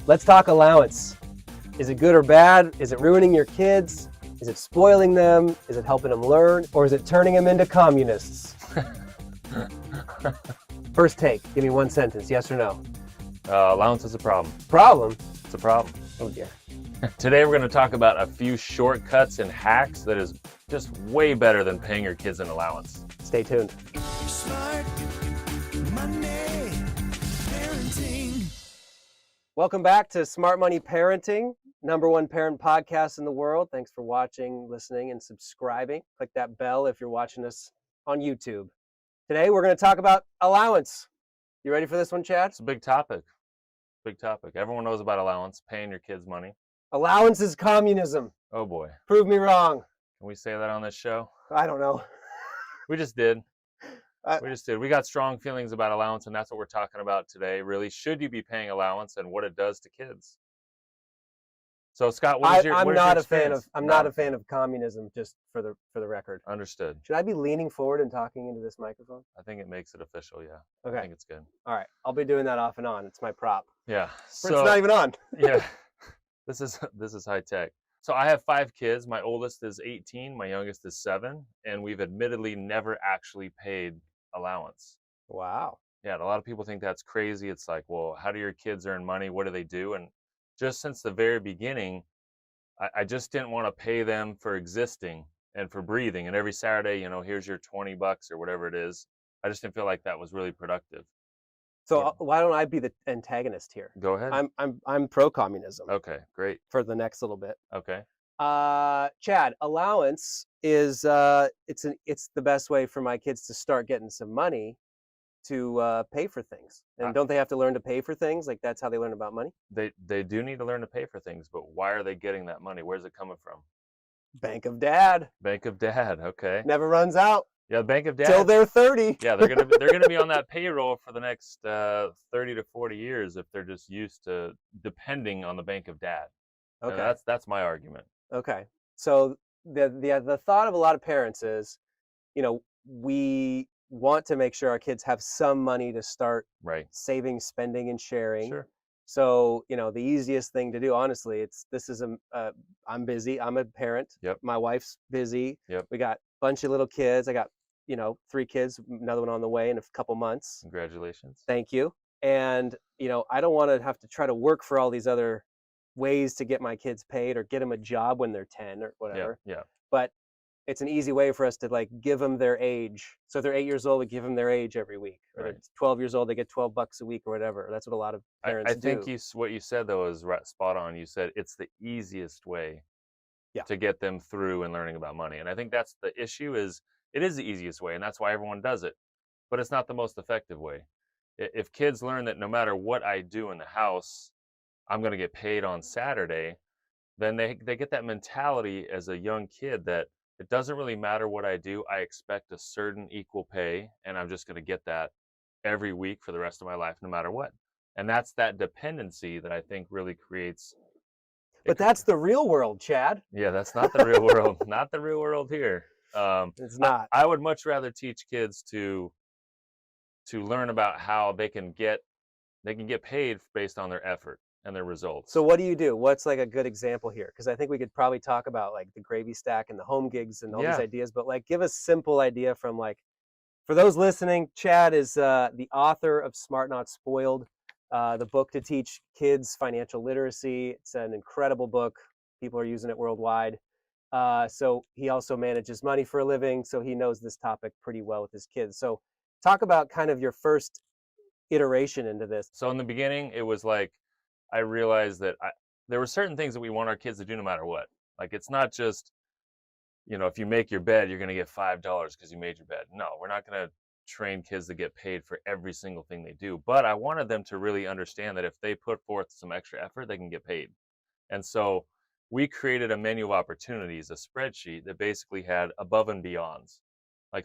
Let's talk allowance. Is it good or bad? Is it ruining your kids? Is it spoiling them? Is it helping them learn? Or is it turning them into communists? First take, give me one sentence, yes or no? Allowance is a problem. Problem? It's a problem. Oh dear. Today we're going to talk about a few shortcuts and hacks that is just way better than paying your kids an allowance. Stay tuned. Smart Money Parenting. Welcome back to Smart Money Parenting, #1 parent podcast in the world. Thanks for watching, listening, and subscribing. Click that bell if you're watching us on YouTube. Today we're going to talk about allowance. You ready for this one, Chad? It's a big topic. Big topic. Everyone knows about allowance, paying your kids money. Allowance is communism. Oh boy. Prove me wrong. Can we say that on this show? I don't know. We just did. I- We just did. We got strong feelings about allowance, and that's what we're talking about today. Really, should you be paying allowance and what it does to kids? So, Scott, what is your I'm what is your not a fan of experience? I'm No. not a fan of communism, just for the record. Understood. Should I be leaning forward and talking into this microphone? I think it makes it official, yeah. I Okay. think it's good. All right. I'll be doing that off and on. It's my prop. Yeah. It's not even on. Yeah. This is high tech. So I have 5 kids. My oldest is 18, my youngest is 7, and we've admittedly never actually paid allowance. Wow. Yeah, and a lot of people think that's crazy. It's like, well, how do your kids earn money? What do they do? And just since the very beginning, I just didn't want to pay them for existing and for breathing. And every Saturday, here's your $20 or whatever it is. I just didn't feel like that was really productive. So Yeah. why don't I be the antagonist here? Go ahead. I'm pro communism Okay, great. for the next little bit. Okay. Chad, allowance is it's the best way for my kids to start getting some money to pay for things. And don't they have to learn to pay for things? Like that's how they learn about money? They do need to learn to pay for things, but why are they getting that money? Where's it coming from? Bank of Dad Bank of Dad. Okay. never runs out Yeah, Bank of Dad. till they're 30. Yeah, they're gonna be on that payroll for the next 30 to 40 years if they're just used to depending on the Bank of Dad. And Okay. that's my argument. Okay. So the thought of a lot of parents is, we want to make sure our kids have some money to start Right. saving, spending, and sharing. Sure. So, the easiest thing to do, honestly, I'm busy. I'm a parent. Yep. My wife's busy. Yep. We got a bunch of little kids. I got, 3 kids, another one on the way in a couple months. Congratulations. Thank you. And, I don't want to have to try to work for all these other ways to get my kids paid or get them a job when they're 10 or Yeah. whatever. Yeah. But it's an easy way for us to give them their age. So if they're 8 years old, we give them their age every week. Or Right. they're 12 years old, they get $12 a week or whatever. That's what a lot of parents I think do. what you said though is spot on. You said it's the easiest way Yeah. to get them through and learning about money. And I think that's the issue is it is the easiest way and that's why everyone does it. But it's not the most effective way. If kids learn that no matter what I do in the house, I'm going to get paid on Saturday, then they get that mentality as a young kid that it doesn't really matter what I do. I expect a certain equal pay, and I'm just going to get that every week for the rest of my life, no matter what. And that's that dependency that I think really creates. But that's the real world, Chad. Yeah, that's not the real world. Not the real world here. It's not. I would much rather teach kids to learn about how they can get paid based on their effort and their results. So what do you do? What's a good example here? Because I think we could probably talk about the gravy stack and the home gigs and all these Yeah. ideas, but give a simple idea from for those listening, Chad is the author of Smart Not Spoiled, the book to teach kids financial literacy. It's an incredible book. People are using it worldwide. So he also manages money for a living, so he knows this topic pretty well with his kids. So talk about kind of your first iteration into this. So in the beginning, it was I realized that there were certain things that we want our kids to do no matter what. It's not just, if you make your bed, you're going to get $5 because you made your bed. No, we're not going to train kids to get paid for every single thing they do. But I wanted them to really understand that if they put forth some extra effort, they can get paid. And so we created a menu of opportunities, a spreadsheet that basically had above and beyonds,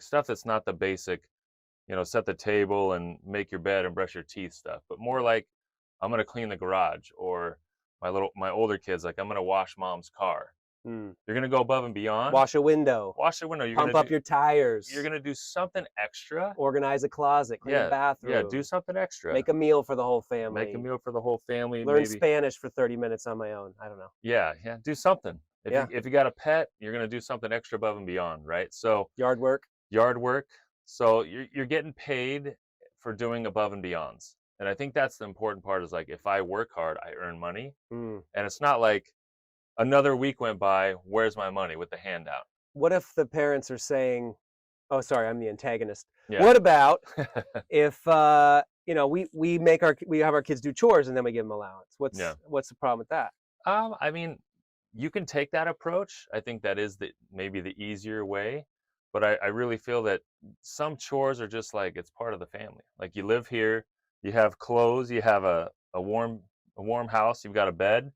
stuff that's not the basic, set the table and make your bed and brush your teeth stuff, but more I'm going to clean the garage, or my older kids, I'm going to wash mom's car. Mm. You're going to go above and beyond. Wash a window. Wash the window. Pump up your tires. You're going to do something extra. Organize a closet. Clean a bathroom. Yeah, do something extra. Make a meal for the whole family. Make a meal for the whole family. Learn maybe. Spanish for 30 minutes on my own. I don't know. Yeah, do something. If you got a pet, you're going to do something extra above and beyond, right? So Yard work. So you're getting paid for doing above and beyonds. And I think that's the important part is like, if I work hard, I earn money. Mm. And it's not like another week went by, where's my money with the handout? What if the parents are saying, oh, sorry, I'm the antagonist. Yeah. What about if, we have our kids do chores and then we give them allowance? What's the problem with that? I mean, you can take that approach. I think that is maybe the easier way. But I really feel that some chores are just like, it's part of the family. Like, you live here, you have clothes, you have a warm house, you've got a bed,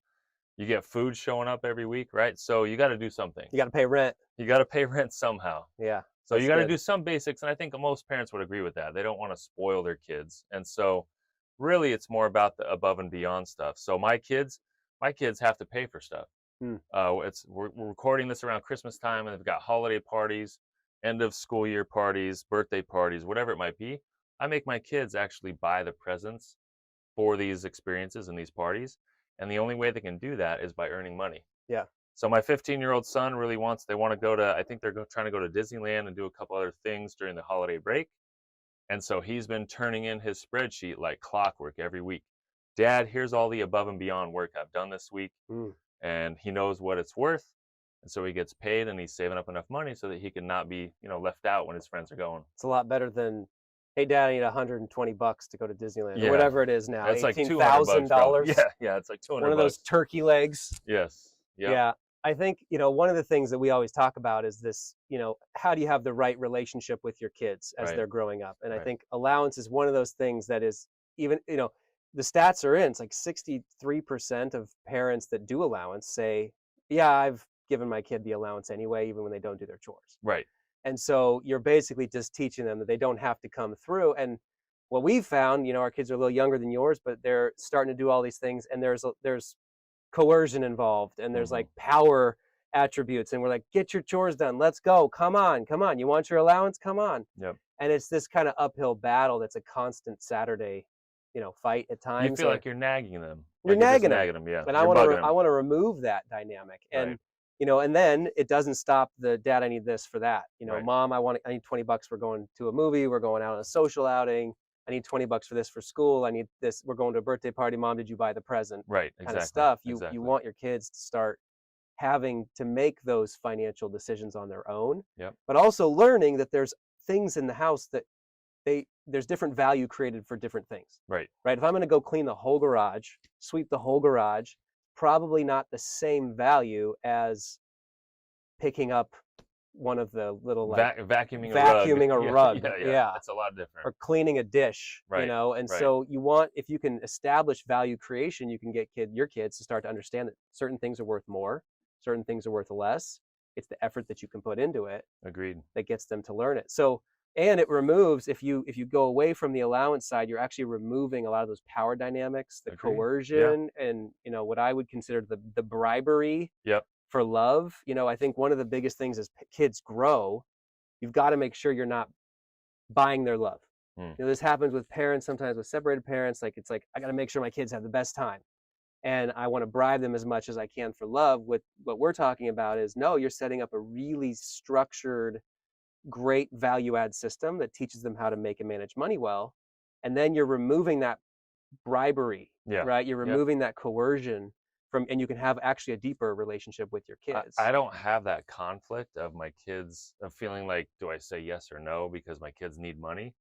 you get food showing up every week, right? So you got to do something. You got to pay rent. You got to pay rent somehow. Yeah. So you got to do some basics. And I think most parents would agree with that. They don't want to spoil their kids. And so really it's more about the above and beyond stuff. So my kids have to pay for stuff. We're recording this around Christmas time, and they've got holiday parties, end of school year parties, birthday parties, whatever it might be. I make my kids actually buy the presents for these experiences and these parties. And the only way they can do that is by earning money. Yeah. So my 15-year-old son really they want to go to, I think they're trying to go to Disneyland and do a couple other things during the holiday break. And so he's been turning in his spreadsheet like clockwork every week. Dad, here's all the above and beyond work I've done this week. And he knows what it's worth. And so he gets paid, and he's saving up enough money so that he can not be, left out when his friends are going. It's a lot better than, hey, Dad, I need $120 to go to Disneyland, or whatever it is now. It's like $18,000. Yeah, it's like $200. One of those turkey legs. Yes. Yep. Yeah. I think, one of the things that we always talk about is this, how do you have the right relationship with your kids as they're growing up? And I think allowance is one of those things that is even, the stats are in. It's like 63% of parents that do allowance say, yeah, I've given my kid the allowance anyway, even when they don't do their chores. Right. And so you're basically just teaching them that they don't have to come through. And what we've found, our kids are a little younger than yours, but they're starting to do all these things, and there's coercion involved, and there's like power attributes, and we're like, get your chores done, let's go, come on, you want your allowance, come on. Yep. And it's this kind of uphill battle that's a constant Saturday fight at times. You feel like you're nagging them. You're nagging them, yeah. But I want to remove that dynamic, and and then it doesn't stop the dad, I need this for that. Mom, I need $20, we're going to a movie, we're going out on a social outing, I need $20 for this for school, I need this, we're going to a birthday party, Mom, did you buy the present? Right, exactly. Kind of stuff. You want your kids to start having to make those financial decisions on their own. Yep. But also learning that there's things in the house that there's different value created for different things. Right. If I'm going to go clean the whole garage, sweep the whole garage, probably not the same value as picking up one of the little vacuuming a rug. Yeah, it's a lot different. Or cleaning a dish, and so you want, if you can establish value creation, you can get your kids to start to understand that certain things are worth more, certain things are worth less. It's the effort that you can put into it. Agreed. That gets them to learn it. So, and it removes, if you go away from the allowance side, you're actually removing a lot of those power dynamics, the coercion, and what I would consider the bribery. Yep. For love. I think one of the biggest things as kids grow, you've got to make sure you're not buying their love. This happens with parents, sometimes with separated parents. It's like, I got to make sure my kids have the best time, and I want to bribe them as much as I can for love. With what we're talking about is, no, you're setting up a really structured, great value add system that teaches them how to make and manage money well. And then you're removing that bribery, right? You're removing that coercion and you can have actually a deeper relationship with your kids. I don't have that conflict of my kids, of feeling like, do I say yes or no because my kids need money?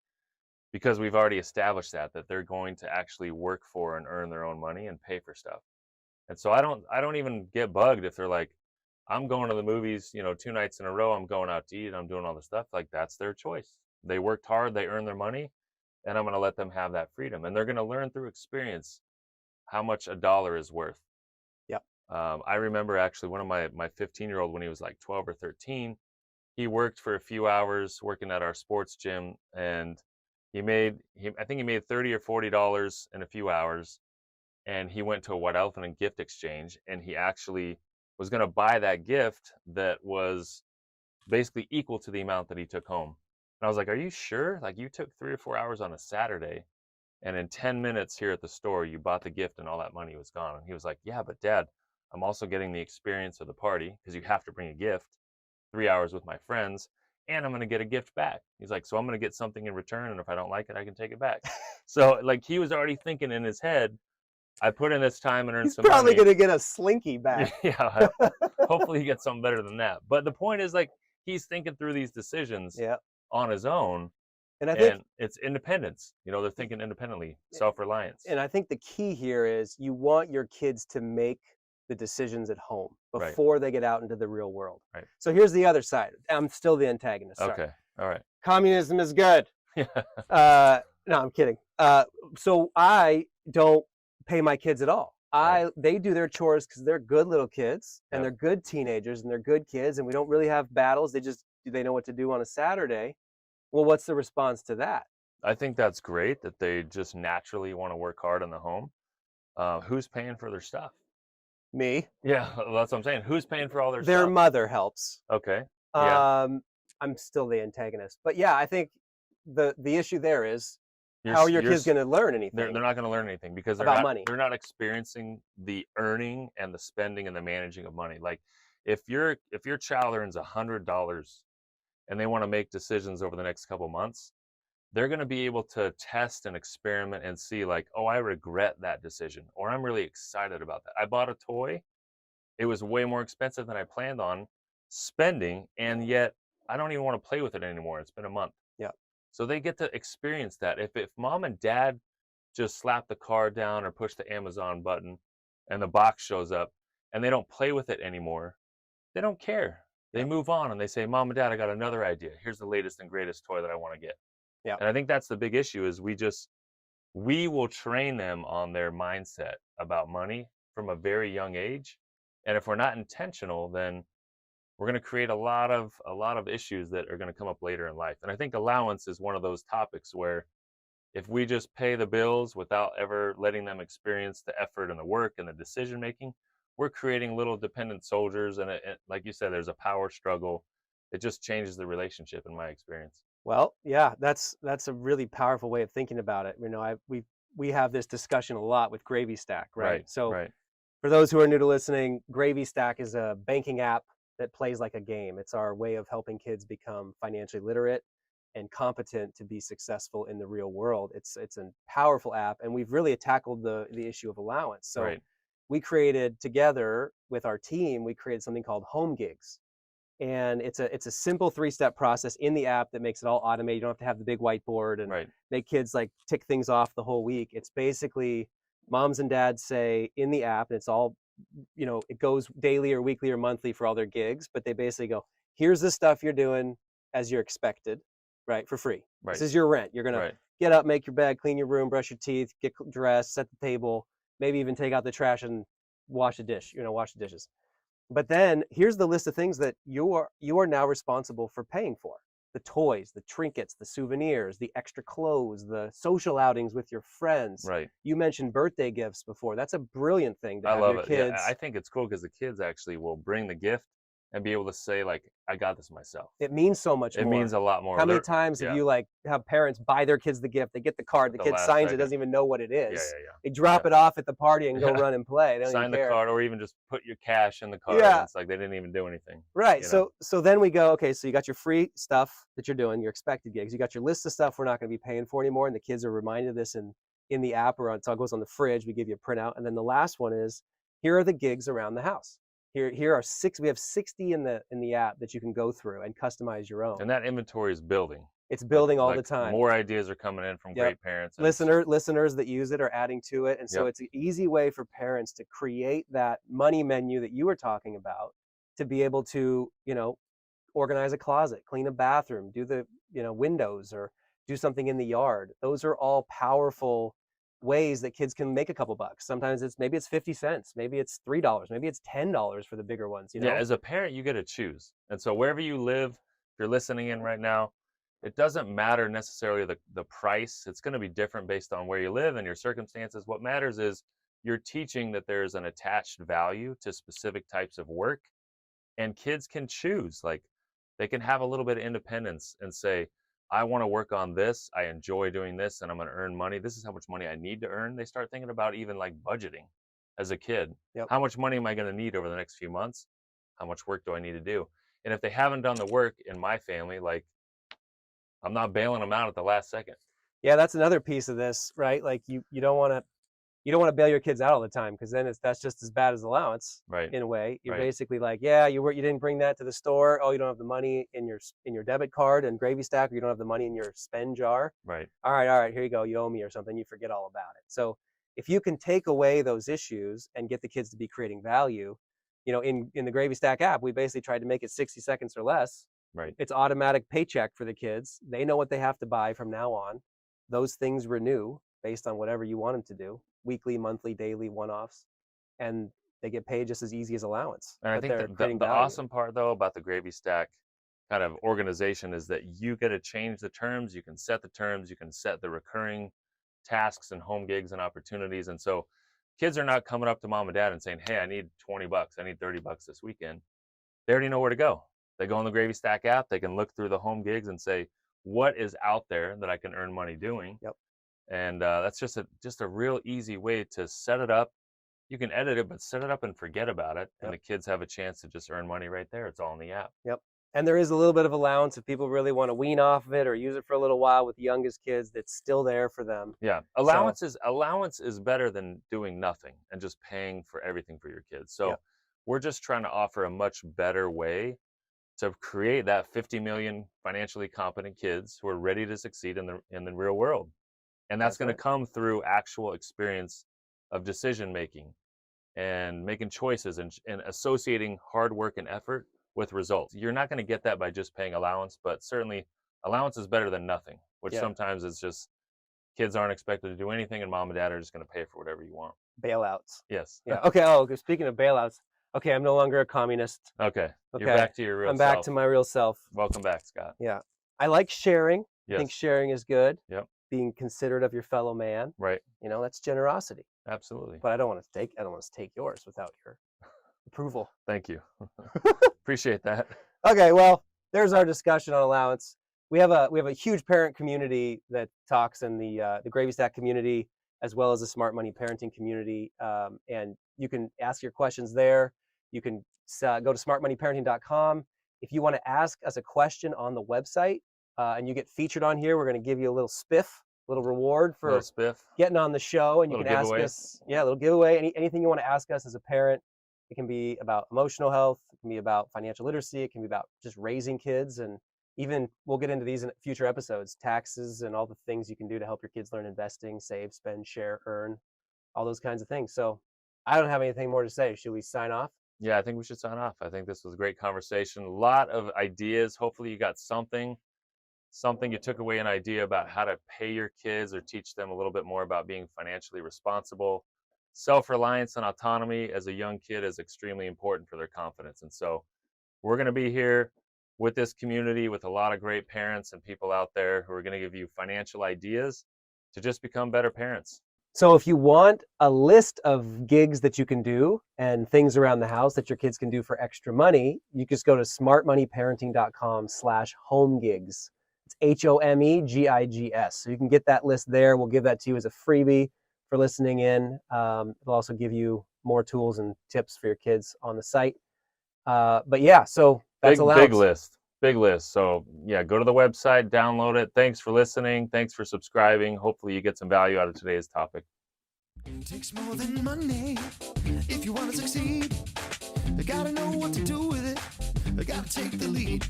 Because we've already established that they're going to actually work for and earn their own money and pay for stuff. And so I don't even get bugged if they're like, I'm going to the movies, 2 nights in a row, I'm going out to eat, I'm doing all this stuff. Like, that's their choice. They worked hard, they earned their money, and I'm going to let them have that freedom. And they're going to learn through experience how much $1 is worth. I remember actually one of my 15-year-old, when he was like 12 or 13, he worked for a few hours working at our sports gym, and I think he made $30 or $40 in a few hours, and he went to a white elephant and gift exchange, and he actually was going to buy that gift that was basically equal to the amount that he took home. And I was like, are you sure? Like, you took 3 or 4 hours on a Saturday, and in 10 minutes here at the store, you bought the gift and all that money was gone. And he was like, yeah, but Dad, I'm also getting the experience of the party because you have to bring a gift, 3 hours with my friends, and I'm going to get a gift back. He's like, so I'm going to get something in return, and if I don't like it, I can take it back. So, like, he was already thinking in his head, I put in this time and earned He's some probably money. going to get a slinky back. Yeah, hopefully he gets something better than that. But the point is, like, he's thinking through these decisions Yeah. on his own, And I think and it's independence. You know, they're thinking independently, self-reliance. and I think the key here is you want your kids to make the decisions at home Right. before they get out into the real world. Right. So here's the other side. I'm still the antagonist. Sorry. Okay, all right. Communism is good. Yeah. No, I'm kidding. So I don't pay my kids at all. They do their chores because they're good little kids and Yep. they're good teenagers and they're good kids and we don't really have battles. They know what to do on a Saturday. Well, what's the response to that? I think that's great that they just naturally want to work hard in the home. Who's paying for their stuff? Me. Yeah, that's what I'm saying. Who's paying for all their Their stuff? mother helps. Okay. Yeah. I'm still the antagonist. But yeah, I think the issue there is You're how s- are your you're kids s- going to learn anything? They're not going to learn anything because About money. They're not experiencing the earning and the spending and the managing of money. Like, if your child earns $100 and they want to make decisions over the next couple months, they're going to be able to test and experiment and see, like, oh, I regret that decision, or I'm really excited about that. I bought a toy. It was way more expensive than I planned on spending, and yet I don't even want to play with it anymore. It's been a month. Yeah. So they get to experience that. If mom and dad just slap the card down or push the Amazon button and the box shows up and they don't play with it anymore, they don't care. They move on and they say, Mom and Dad, I got another idea. Here's the latest and greatest toy that I want to get. Yeah. And I think that's the big issue is we will train them on their mindset about money from a very young age. And if we're not intentional, then we're going to create a lot of issues that are going to come up later in life. And I think allowance is one of those topics where if we just pay the bills without ever letting them experience the effort and the work and the decision making, we're creating little dependent soldiers. And like you said, there's a power struggle. It just changes the relationship in my experience. Well, yeah, that's a really powerful way of thinking about it. You know, we have this discussion a lot with Gravy Stack, right? So right. for those who are new to listening, Gravy Stack is a banking app that plays like a game. It's our way of helping kids become financially literate and competent to be successful in the real world. It's a powerful app, and we've really tackled the issue of allowance. So Right. we created together with our team, we created something called Home Gigs. And it's a simple 3-step process in the app that makes it all automated. You don't have to have the big whiteboard and Right. make kids like tick things off the whole week. It's basically moms and dads say in the app, and it's all, you know, it goes daily or weekly or monthly for all their gigs, but they basically go, here's the stuff you're doing as you're expected, right, for free. Right. This is your rent. You're gonna Right. get up, make your bed, clean your room, brush your teeth, get dressed, set the table, maybe even take out the trash and wash the dishes. But then here's the list of things that you are now responsible for paying for: the toys, the trinkets, the souvenirs, the extra clothes, the social outings with your friends. Right. You mentioned birthday gifts before. That's a brilliant thing to I have love your it. kids. Yeah, I think it's cool because the kids actually will bring the gift and be able to say, like, I got this myself. It means so much It more. means a lot more. How many They're- times yeah. have you like have parents buy their kids the gift? They get the card, the The kid last signs it, second. doesn't even know what it Yeah, is. yeah. They drop Yeah. it off at the party and go Yeah. run and play. They don't Sign even the care. card, or even just put your cash in the card. Yeah. And it's like they didn't even do anything. Right. you know? So then we go, okay, so you got your free stuff that you're doing, your expected gigs. You got your list of stuff we're not going to be paying for anymore. And the kids are reminded of this in the app, or it goes on the fridge. We give you a printout. And then the last one is, here are the gigs around the house. Here are 6. We have 60 in the app that you can go through and customize your own. And that inventory is building. It's building all the Like, time. More ideas are coming in from Yep. great parents. and it's- Listeners that use it are adding to it. And so Yep. it's an easy way for parents to create that money menu that you were talking about, to be able to, you know, organize a closet, clean a bathroom, do the, you know, windows, or do something in the yard. Those are all powerful ways that kids can make a couple bucks. Sometimes maybe it's 50 cents, maybe it's $3, maybe it's $10 for the bigger ones, you know? Yeah, as a parent, you get to choose. And so wherever you live, if you're listening in right now, it doesn't matter necessarily the price. It's going to be different based on where you live and your circumstances. What matters is you're teaching that there's an attached value to specific types of work, and kids can choose. Like, they can have a little bit of independence and say, I want to work on this. I enjoy doing this, and I'm going to earn money. This is how much money I need to earn. They start thinking about even like budgeting as a kid. Yep. How much money am I going to need over the next few months? How much work do I need to do? And if they haven't done the work in my family, like, I'm not bailing them out at the last second. Yeah, that's another piece of this, right? Like you don't want to bail your kids out all the time, because then that's just as bad as allowance, Right. in a way. You're Right. basically like, yeah, you didn't bring that to the store. Oh, you don't have the money in your debit card and gravy stack, or you don't have the money in your spend jar. Right. All right, here you go. You owe me or something. You forget all about it. So if you can take away those issues and get the kids to be creating value, in the Gravy Stack app, we basically tried to make it 60 seconds or less. Right. It's automatic paycheck for the kids. They know what they have to buy from now on. Those things renew based on whatever you want them to do, weekly, monthly, daily, one-offs, and they get paid just as easy as allowance. And I but think they're the creating value. awesome part, though, about the Gravy Stack kind of organization is that you get to change the terms. You can set the terms. You can set the recurring tasks and home gigs and opportunities. And so kids are not coming up to mom and dad and saying, hey, I need $20. I need $30 this weekend. They already know where to go. They go on the Gravy Stack app. They can look through the home gigs and say, what is out there that I can earn money doing? Yep. And that's just a real easy way to set it up. You can edit it, but set it up and forget about it. And Yep. the kids have a chance to just earn money right there. It's all in the app. Yep. And there is a little bit of allowance if people really want to wean off of it or use it for a little while with the youngest kids. That's still there for them. Yeah. Allowance is better than doing nothing and just paying for everything for your kids. So Yep. we're just trying to offer a much better way to create that 50 million financially competent kids who are ready to succeed in the real world. And that's going right. to come through actual experience of decision making and making choices and associating hard work and effort with results. You're not going to get that by just paying allowance, but certainly allowance is better than nothing, which Yeah. sometimes it's just kids aren't expected to do anything and mom and dad are just going to pay for whatever you want. Bailouts. Yes. Yeah. Okay. Oh, speaking of bailouts. Okay, I'm no longer a communist. Okay. Okay. You're back to your real I'm self. back to my real self. Welcome back, Scott. Yeah. I like sharing. I think Yes. sharing is good. Yep. Being considerate of your fellow man. Right. That's generosity. Absolutely. But I don't want to take yours without your approval. Thank you. Appreciate that. Okay, well, there's our discussion on allowance. We have a huge parent community that talks in the Gravy Stack community, as well as the Smart Money parenting community, and you can ask your questions there. You can go to smartmoneyparenting.com. If you want to ask us a question on the website and you get featured on here, we're going to give you a little spiff, a little reward for Little spiff. getting on the show, and you Little can giveaway. ask us, a little giveaway. Anything you want to ask us as a parent. It can be about emotional health. It can be about financial literacy. It can be about just raising kids, and even we'll get into these in future episodes, taxes and all the things you can do to help your kids learn investing, save, spend, share, earn, all those kinds of things. So I don't have anything more to say. Should we sign off? Yeah, I think we should sign off. I think this was a great conversation. A lot of ideas. Hopefully you got something you took away, an idea about how to pay your kids or teach them a little bit more about being financially responsible. Self-reliance and autonomy as a young kid is extremely important for their confidence. And so we're going to be here with this community with a lot of great parents and people out there who are going to give you financial ideas to just become better parents. So if you want a list of gigs that you can do and things around the house that your kids can do for extra money, you just go to smartmoneyparenting.com/homegigs. It's HOMEGIGS. So you can get that list there. We'll give that to you as a freebie for listening in. It'll also give you more tools and tips for your kids on the site. But yeah, so that's allowance. Big list. So yeah, go to the website, download it. Thanks for listening. Thanks for subscribing. Hopefully you get some value out of today's topic. It takes more than money if you want to succeed. You gotta know what to do with it. You gotta take the lead.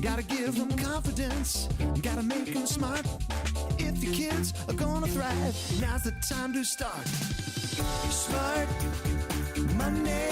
Gotta give them confidence. Gotta make them smart. If your kids are gonna thrive, now's the time to start. Smart money.